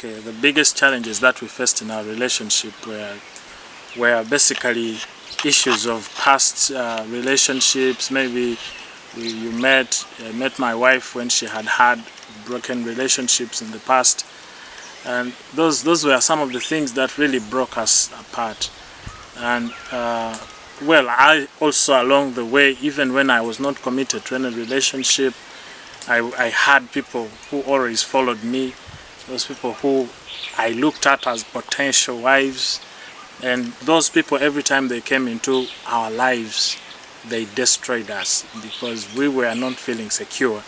the biggest challenges that we faced in our relationship were basically issues of past relationships. Maybe I met my wife when she had broken relationships in the past, and those were some of the things that really broke us apart. And well, I also along the way, even when I was not committed to any relationship, I had people who always followed me, those people who I looked at as potential wives, and those people, every time they came into our lives, they destroyed us because we were not feeling secure.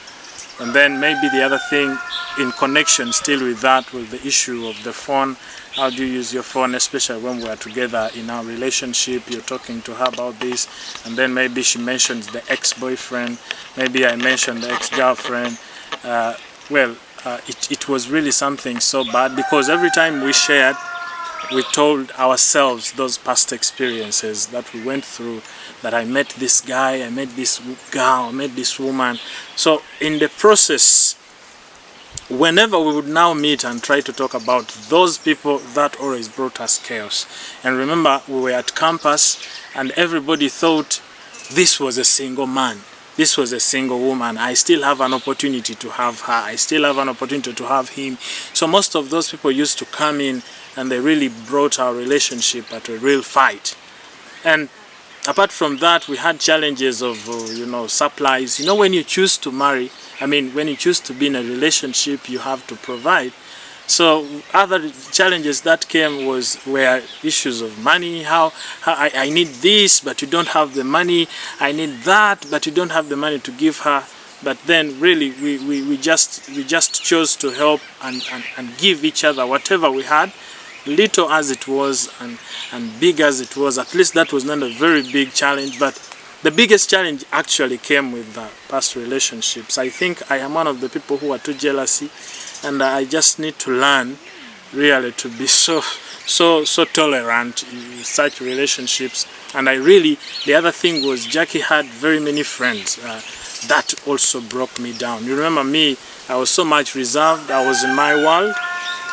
And then maybe the other thing in connection still with that was the issue of the phone. How do you use your phone, especially when we are together in our relationship? You're talking to her about this, and then maybe she mentions the ex-boyfriend, maybe I mentioned the ex-girlfriend. It was really something so bad, because every time we shared, we told ourselves those past experiences that we went through, that I met this guy, I met this girl, I met this woman. So in the process, whenever we would now meet and try to talk about those people, that always brought us chaos. And remember, we were at campus and everybody thought this was a single man, this was a single woman. I still have an opportunity to have her, I still have an opportunity to have him. So most of those people used to come in and they really brought our relationship at a real fight. And apart from that, we had challenges of supplies. When you choose to marry, when you choose to be in a relationship, you have to provide. So other challenges that came were issues of money. How I need this, but you don't have the money. I need that, but you don't have the money to give her. But then really we just chose to help and give each other whatever we had, little as it was and big as it was. At least that was not a very big challenge, but the biggest challenge actually came with the past relationships. I think I am one of the people who are too jealousy, and I just need to learn really to be so tolerant in such relationships. And the other thing was Jackie had very many friends. That also broke me down. You remember me, I was so much reserved, I was in my world,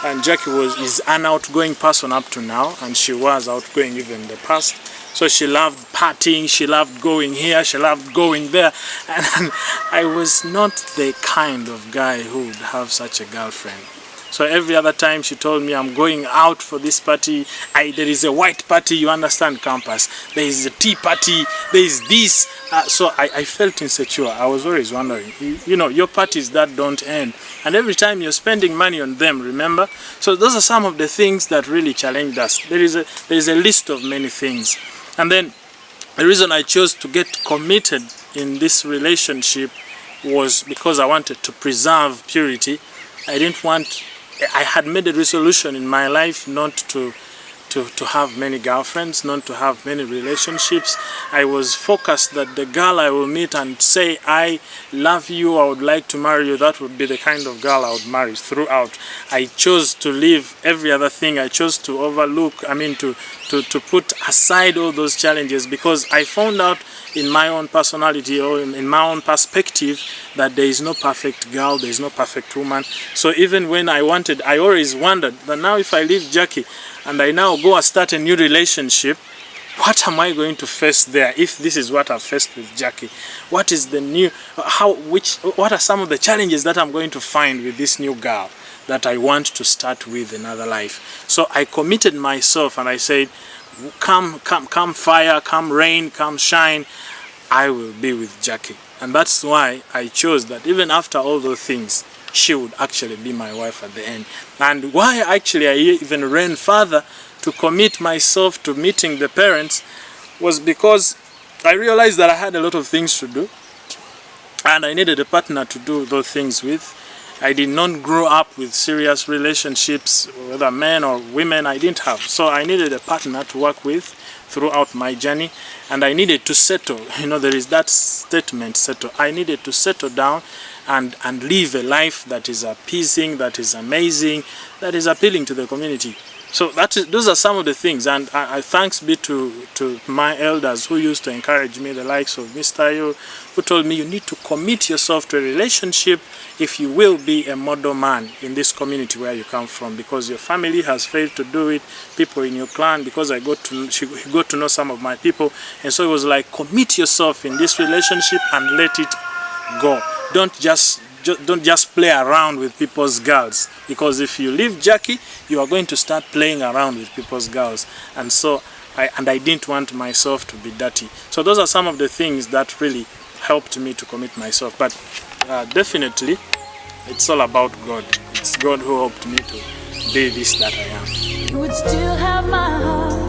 and Jackie is an outgoing person up to now, and she was outgoing even in the past. So she loved partying, she loved going here, she loved going there, and I was not the kind of guy who would have such a girlfriend. So every other time she told me, I'm going out for this party, there is a white party, you understand, campus, there is a tea party, there is this. So I felt insecure. I was always wondering, your parties that don't end, and every time you're spending money on them, remember? So those are some of the things that really challenged us. There is a list of many things. And then the reason I chose to get committed in this relationship was because I wanted to preserve purity. I had made a resolution in my life not to have many girlfriends, not to have many relationships. I was focused that the girl I will meet and say, I love you, I would like to marry you, that would be the kind of girl I would marry throughout. I chose to leave every other thing. I chose to overlook, to put aside all those challenges, because I found out in my own personality or in my own perspective that there is no perfect girl, there is no perfect woman. So even when I always wondered that now if I leave Jackie and I now go and start a new relationship, what am I going to face there if this is what I've faced with Jackie? What is the new, what are some of the challenges that I'm going to find with this new girl that I want to start with another life? So I committed myself and I said, come fire, come rain, come shine, I will be with Jackie. And that's why I chose that even after all those things, she would actually be my wife at the end. And why actually I even ran further to commit myself to meeting the parents was because I realized that I had a lot of things to do and I needed a partner to do those things with. I did not grow up with serious relationships, whether men or women, I didn't have. So I needed a partner to work with throughout my journey, and I needed to settle. There is that statement, settle. I needed to settle down and live a life that is appeasing, that is amazing, that is appealing to the community. So those are some of the things, and I thanks be to my elders who used to encourage me, the likes of Mr. Yo, who told me you need to commit yourself to a relationship if you will be a model man in this community where you come from, because your family has failed to do it, people in your clan, because she got to know some of my people, and so it was like, commit yourself in this relationship and let it go. Don't just play around with people's girls, because if you leave Jackie, you are going to start playing around with people's girls. And so I didn't want myself to be dirty. So those are some of the things that really helped me to commit myself. But definitely it's all about God. It's God who helped me to be this that I am. You would still have my heart.